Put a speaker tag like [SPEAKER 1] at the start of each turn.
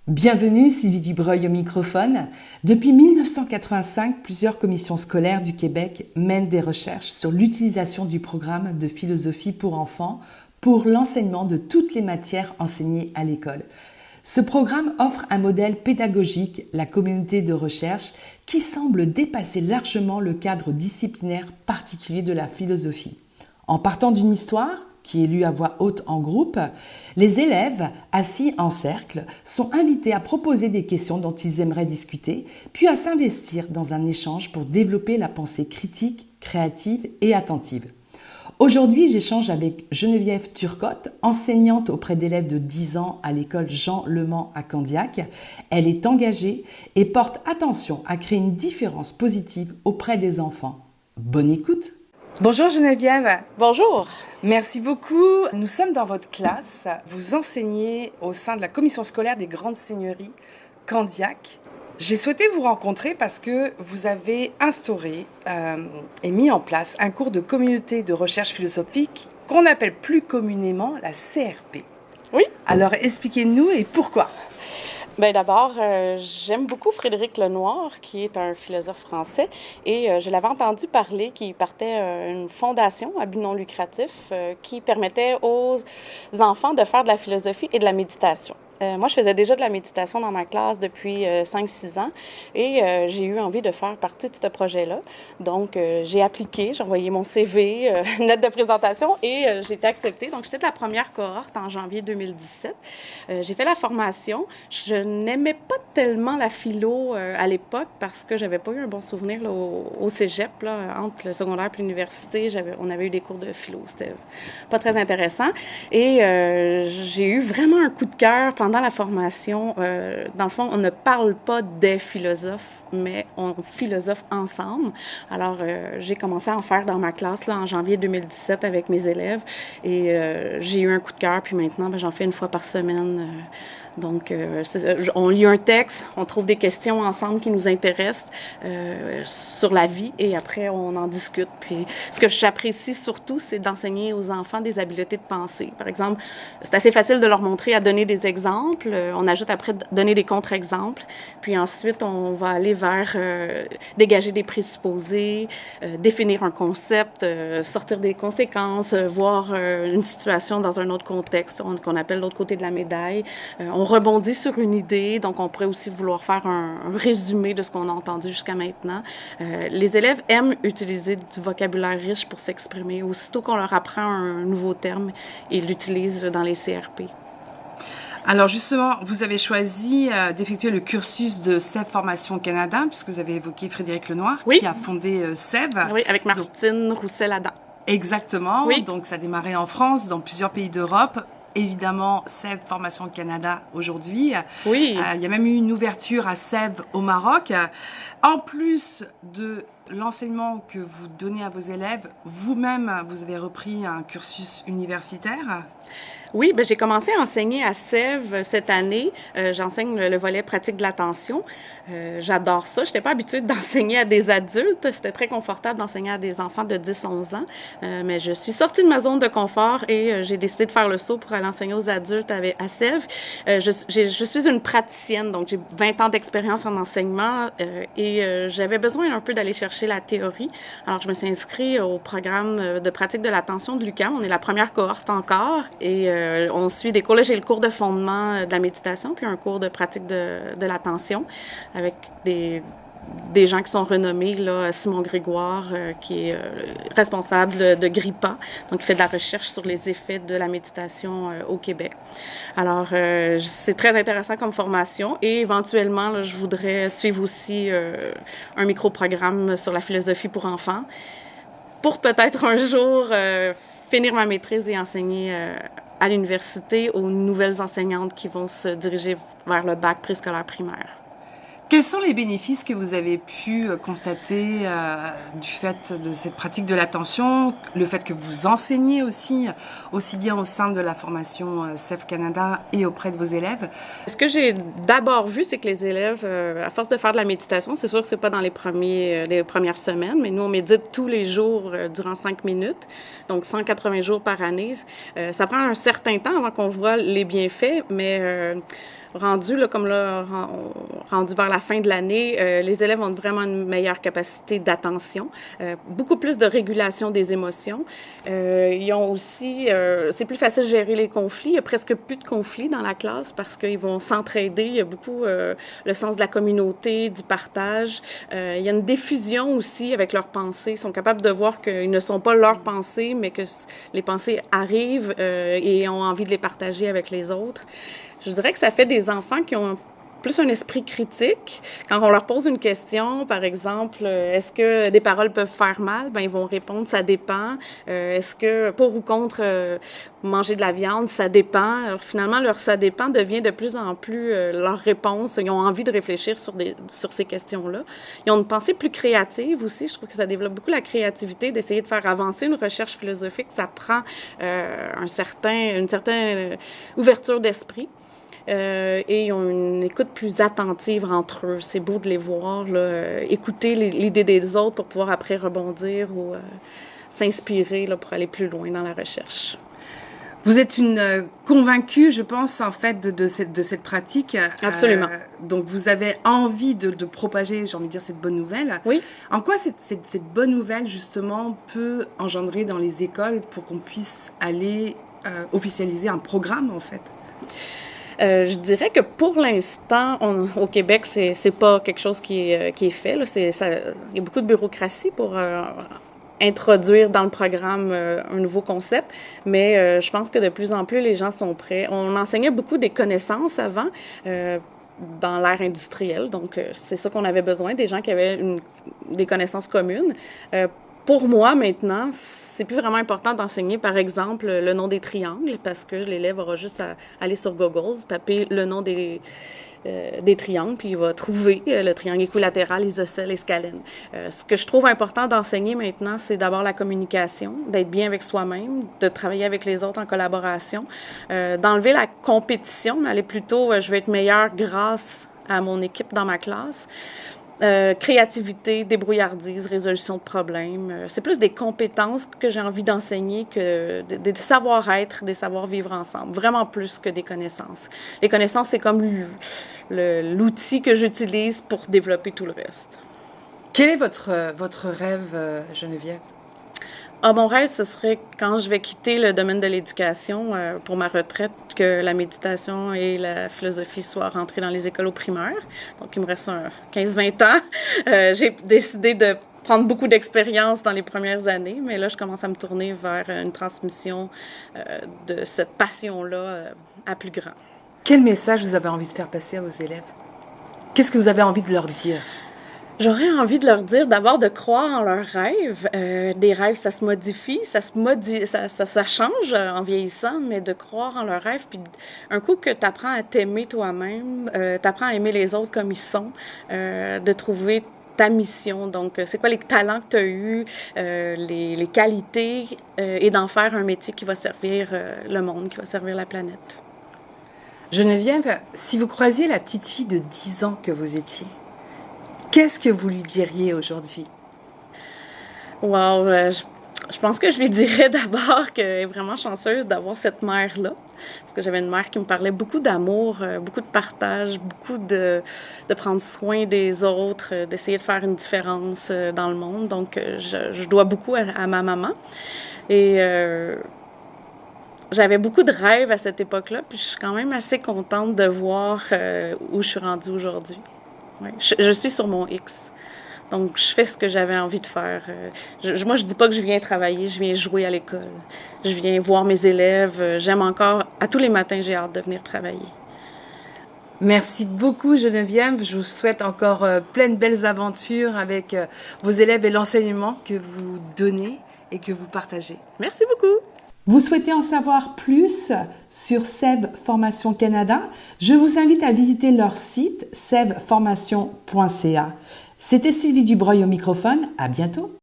[SPEAKER 1] Bienvenue, Sylvie Dubreuil au microphone. Depuis 1985, plusieurs commissions scolaires du Québec mènent des recherches sur l'utilisation du programme de philosophie pour enfants pour l'enseignement de toutes les matières enseignées à l'école. Ce programme offre un modèle pédagogique, la communauté de recherche, qui semble dépasser largement le cadre disciplinaire particulier de la philosophie. En partant d'une histoire, qui est lue à voix haute en groupe, les élèves, assis en cercle, sont invités à proposer des questions dont ils aimeraient discuter, puis à s'investir dans un échange pour développer la pensée critique, créative et attentive. Aujourd'hui, j'échange avec Geneviève Turcotte, enseignante auprès d'élèves de 10 ans à l'école Jean Lemans à Candiac. Elle est engagée et porte attention à créer une différence positive auprès des enfants. Bonne écoute! Bonjour Geneviève.
[SPEAKER 2] Bonjour.
[SPEAKER 1] Merci beaucoup. Nous sommes dans votre classe. Vous enseignez au sein de la commission scolaire des Grandes Seigneuries Candiac. J'ai souhaité vous rencontrer parce que vous avez instauré et mis en place un cours de communauté de recherche philosophique qu'on appelle plus communément la CRP.
[SPEAKER 2] Oui.
[SPEAKER 1] Alors expliquez-nous et pourquoi.
[SPEAKER 2] Bien, d'abord, j'aime beaucoup Frédéric Lenoir, qui est un philosophe français, et je l'avais entendu parler qu'il partait une fondation à but non lucratif qui permettait aux enfants de faire de la philosophie et de la méditation. Moi, je faisais déjà de la méditation dans ma classe depuis 5-6 ans et j'ai eu envie de faire partie de ce projet-là. Donc, j'ai appliqué, j'ai envoyé mon CV, une lettre de présentation et j'ai été acceptée. Donc, j'étais de la première cohorte en janvier 2017. J'ai fait la formation. Je n'aimais pas tellement la philo à l'époque parce que j'avais pas eu un bon souvenir là, au cégep, là, entre le secondaire et l'université. On avait eu des cours de philo. C'était pas très intéressant. Et j'ai eu vraiment un coup de cœur pendant la formation. Dans le fond, on ne parle pas des philosophes, mais on philosophe ensemble. Alors, j'ai commencé à en faire dans ma classe là, en janvier 2017 avec mes élèves et j'ai eu un coup de cœur. Puis maintenant, j'en fais une fois par semaine. Donc, on lit un texte, on trouve des questions ensemble qui nous intéressent sur la vie et après, on en discute. Puis, ce que j'apprécie surtout, c'est d'enseigner aux enfants des habiletés de pensée. Par exemple, c'est assez facile de leur montrer à donner des exemples. On ajoute après donner des contre-exemples. Puis ensuite, on va aller vers dégager des présupposés, définir un concept, sortir des conséquences, voir une situation dans un autre contexte qu'on appelle l'autre côté de la médaille. On rebondit sur une idée, donc on pourrait aussi vouloir faire un résumé de ce qu'on a entendu jusqu'à maintenant. Les élèves aiment utiliser du vocabulaire riche pour s'exprimer. Aussitôt qu'on leur apprend un nouveau terme, ils l'utilisent dans les CRP.
[SPEAKER 1] Alors justement, vous avez choisi d'effectuer le cursus de SEV Formation Canada, puisque vous avez évoqué Frédéric Lenoir,
[SPEAKER 2] oui.
[SPEAKER 1] Qui a fondé SEV.
[SPEAKER 2] Oui, avec Martine Roussel-Adam.
[SPEAKER 1] Exactement,
[SPEAKER 2] oui.
[SPEAKER 1] Donc ça a démarré en France, dans plusieurs pays d'Europe. Évidemment, SEV Formation Canada aujourd'hui.
[SPEAKER 2] Oui.
[SPEAKER 1] Il y a même eu une ouverture à SEV au Maroc. En plus de l'enseignement que vous donnez à vos élèves, vous-même, vous avez repris un cursus universitaire.
[SPEAKER 2] Oui, bien, j'ai commencé à enseigner à SEV cette année. J'enseigne le volet pratique de l'attention. J'adore ça. Je n'étais pas habituée d'enseigner à des adultes. C'était très confortable d'enseigner à des enfants de 10-11 ans. Mais je suis sortie de ma zone de confort et j'ai décidé de faire le saut pour aller enseigner aux adultes à SEV. Je suis une praticienne, donc j'ai 20 ans d'expérience en enseignement et j'avais besoin un peu d'aller chercher la théorie. Alors, je me suis inscrite au programme de pratique de l'attention de l'UQAM. On est la première cohorte encore et on suit des cours. Là, j'ai le cours de fondement de la méditation, puis un cours de pratique de l'attention avec des gens qui sont renommés, là, Simon Grégoire, qui est responsable de GRIPA, donc il fait de la recherche sur les effets de la méditation au Québec. Alors, c'est très intéressant comme formation et éventuellement, là, je voudrais suivre aussi un micro-programme sur la philosophie pour enfants pour peut-être un jour finir ma maîtrise et enseigner à l'université aux nouvelles enseignantes qui vont se diriger vers le bac préscolaire primaire.
[SPEAKER 1] Quels sont les bénéfices que vous avez pu constater du fait de cette pratique de l'attention, le fait que vous enseignez aussi bien au sein de la formation SEV Canada et auprès de vos élèves?
[SPEAKER 2] Ce que j'ai d'abord vu, c'est que les élèves, à force de faire de la méditation, c'est sûr que c'est pas dans les premières semaines, mais nous, on médite tous les jours durant 5 minutes, donc 180 jours par année. Ça prend un certain temps avant qu'on voit les bienfaits, mais rendu vers la fin de l'année, les élèves ont vraiment une meilleure capacité d'attention, beaucoup plus de régulation des émotions. Ils ont aussi, c'est plus facile de gérer les conflits. Il y a presque plus de conflits dans la classe parce qu'ils vont s'entraider. Il y a beaucoup le sens de la communauté, du partage. Il y a une diffusion aussi avec leurs pensées. Ils sont capables de voir qu'ils ne sont pas leurs pensées, mais que les pensées arrivent et ont envie de les partager avec les autres. Je dirais que ça fait des enfants qui ont plus un esprit critique. Quand on leur pose une question, par exemple, est-ce que des paroles peuvent faire mal? Bien, ils vont répondre, ça dépend. Est-ce que pour ou contre manger de la viande, ça dépend. Alors, finalement, leur ça dépend devient de plus en plus leur réponse. Ils ont envie de réfléchir sur ces questions-là. Ils ont une pensée plus créative aussi. Je trouve que ça développe beaucoup la créativité, d'essayer de faire avancer une recherche philosophique. Ça prend une certaine ouverture d'esprit. Et ils ont une écoute plus attentive entre eux. C'est beau de les voir, là, écouter l'idée des autres pour pouvoir après rebondir ou s'inspirer là, pour aller plus loin dans la recherche.
[SPEAKER 1] Vous êtes une convaincue, je pense, en fait, de cette pratique.
[SPEAKER 2] Absolument.
[SPEAKER 1] Donc, vous avez envie de propager, j'ai envie de dire, cette bonne nouvelle.
[SPEAKER 2] Oui.
[SPEAKER 1] En quoi cette bonne nouvelle, justement, peut engendrer dans les écoles pour qu'on puisse aller officialiser un programme, en fait?
[SPEAKER 2] Je dirais que pour l'instant, au Québec, c'est pas quelque chose qui est fait. Là. Il y a beaucoup de bureaucratie pour introduire dans le programme un nouveau concept, mais je pense que de plus en plus, les gens sont prêts. On enseignait beaucoup des connaissances avant, dans l'ère industrielle, donc c'est ça qu'on avait besoin, des gens qui avaient des connaissances communes. Pour moi, maintenant, c'est plus vraiment important d'enseigner, par exemple, le nom des triangles, parce que l'élève aura juste à aller sur Google, taper le nom des triangles, puis il va trouver le triangle équilatéral, isocèle et scalène. Ce que je trouve important d'enseigner maintenant, c'est d'abord la communication, d'être bien avec soi-même, de travailler avec les autres en collaboration, d'enlever la compétition, mais aller plutôt, je vais être meilleure grâce à mon équipe dans ma classe. Créativité, débrouillardise, résolution de problèmes. C'est plus des compétences que j'ai envie d'enseigner que des savoir-être, des savoir-vivre ensemble. Vraiment plus que des connaissances. Les connaissances, c'est comme l'outil que j'utilise pour développer tout le reste.
[SPEAKER 1] Quel est votre rêve, Geneviève?
[SPEAKER 2] Mon rêve, ce serait quand je vais quitter le domaine de l'éducation pour ma retraite, que la méditation et la philosophie soient rentrées dans les écoles au primaire. Donc, il me reste 15-20 ans. J'ai décidé de prendre beaucoup d'expérience dans les premières années, mais là, je commence à me tourner vers une transmission de cette passion-là à plus grand.
[SPEAKER 1] Quel message vous avez envie de faire passer à vos élèves? Qu'est-ce que vous avez envie de leur dire?
[SPEAKER 2] J'aurais envie de leur dire d'abord de croire en leurs rêves. Des rêves, ça se modifie, ça change en vieillissant, mais de croire en leurs rêves. Puis un coup que tu apprends à t'aimer toi-même, tu apprends à aimer les autres comme ils sont, de trouver ta mission. Donc, c'est quoi les talents que tu as eus, les qualités, et d'en faire un métier qui va servir le monde, qui va servir la planète.
[SPEAKER 1] Geneviève, si vous croisiez la petite fille de 10 ans que vous étiez, qu'est-ce que vous lui diriez aujourd'hui?
[SPEAKER 2] Wow, je pense que je lui dirais d'abord qu'elle est vraiment chanceuse d'avoir cette mère-là. Parce que j'avais une mère qui me parlait beaucoup d'amour, beaucoup de partage, beaucoup de prendre soin des autres, d'essayer de faire une différence dans le monde. Donc, je dois beaucoup à ma maman. Et j'avais beaucoup de rêves à cette époque-là, puis je suis quand même assez contente de voir où je suis rendue aujourd'hui. Ouais. Je suis sur mon X. Donc, je fais ce que j'avais envie de faire. Moi, je dis pas que je viens travailler, je viens jouer à l'école. Je viens voir mes élèves. J'aime encore, à tous les matins, j'ai hâte de venir travailler.
[SPEAKER 1] Merci beaucoup, Geneviève. Je vous souhaite encore plein de belles aventures avec vos élèves et l'enseignement que vous donnez et que vous partagez.
[SPEAKER 2] Merci beaucoup.
[SPEAKER 1] Vous souhaitez en savoir plus sur SEV Formation Canada? Je vous invite à visiter leur site sevformation.ca. C'était Sylvie Dubreuil au microphone. À bientôt.